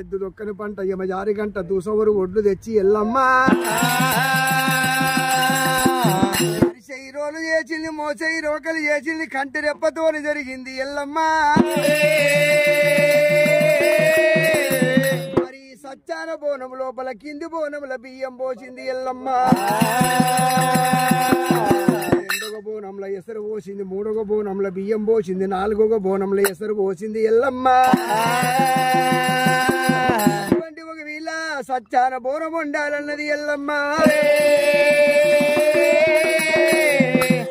ఎద్దు దొక్కని పంట యమజారి గంట దూసవరు ఒడ్లు తెచ్చి ఎల్లమ్మా రోలు చేసింది మోసై రోకలు చేసింది కంటి రెప్పతోని జరిగింది ఎల్లమ్మా మరి సచ్చాన బోనం లోపల కింది బోనముల బియ్యం పోసింది ఎల్లమ్మా రెండవ బోనంలో ఎసరు పోసింది మూడవ బోనంలో బియ్యం పోసింది నాలుగవ బోనంలో ఎసరు పోసింది ఎల్లమ్మా ఒక వీళ్ళ సచ్చాన బోనం ఉండాలన్నది ఎల్లమ్మా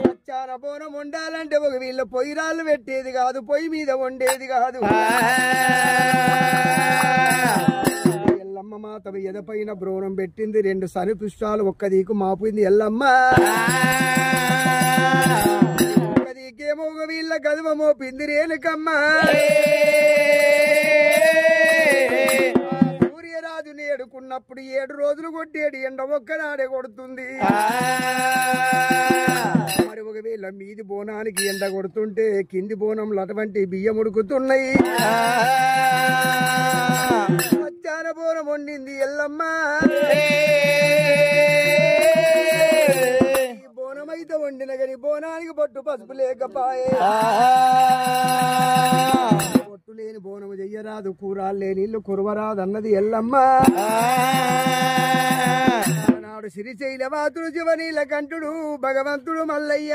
సచ్చాన బోనం ఉండాలంటే ఒక వీళ్ళ పొయ్యిరాళ్ళు పెట్టేది కాదు పొయ్యి మీద వండేది కాదు ఎల్లమ్మ మాత ఎదపైన బ్రోనం పెట్టింది రెండు సని పుష్పాలు ఒక్క దీకు మాపింది ఎల్లమ్మ ఒక్క దీకేమో ఒక వీళ్ళ గదువ మోపింది రేణుకమ్మ సూర్యరాజుని ఏడుకున్నప్పుడు 7 రోజులు కొట్టేడు ఎండ ఒక్కనాడే కొడుతుంది మరి ఒకవేళ మీది బోనానికి ఎండ కొడుతుంటే కింది బోనంలో అటువంటి బియ్యం ఉడుకుతున్నాయి సచ్చాన బోనం వండింది ఎల్లమ్మ బోనమైతే వండిన గని బోనానికి బొట్టు పసుపు లేకపాయే బొట్టు లేని బోనము చెయ్యరాదు కూరాలు లేని ఇల్లు కురవరాదు అన్నది ఎల్లమ్మ నాడు సిరిశైలవాతుడు జీవనీల కంఠుడు భగవంతుడు మల్లయ్య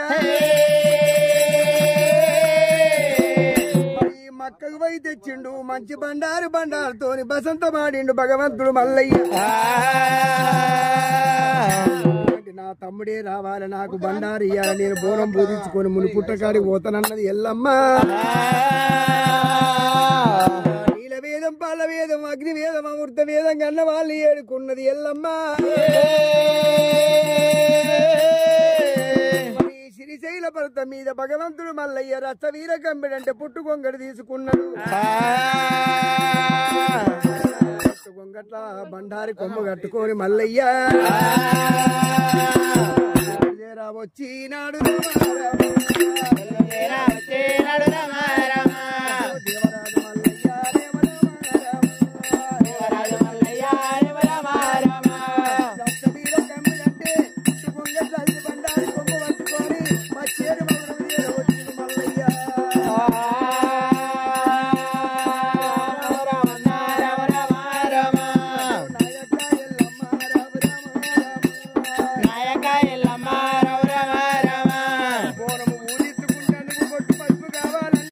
మక్కకు పోయి తెచ్చిండు మంచి బండారుతోని బసంతమాడిండు భగవంతుడు మల్లయ్య నా తమ్ముడే రావాలి నాకు బండారు ఇయ్యాలి నేను బోనం పూజించుకొని ముని పుట్టకాడికి పోతానన్నది ఎల్లమ్మ నీలవేదం పాలవేదం అగ్నివేదం అమృత వేదం కన్న వాళ్ళు ఏడుకున్నది ఎల్లమ్మ శ్రీశైల పర్వతం మీద భగవంతుడు మల్లయ్య రసవీర కంబిడంటే పుట్టుకొంగడు తీసుకున్నాడు గొంగట్ల బండారి కొమ్మ కట్టుకొని మల్లయ్య వచ్చినాడు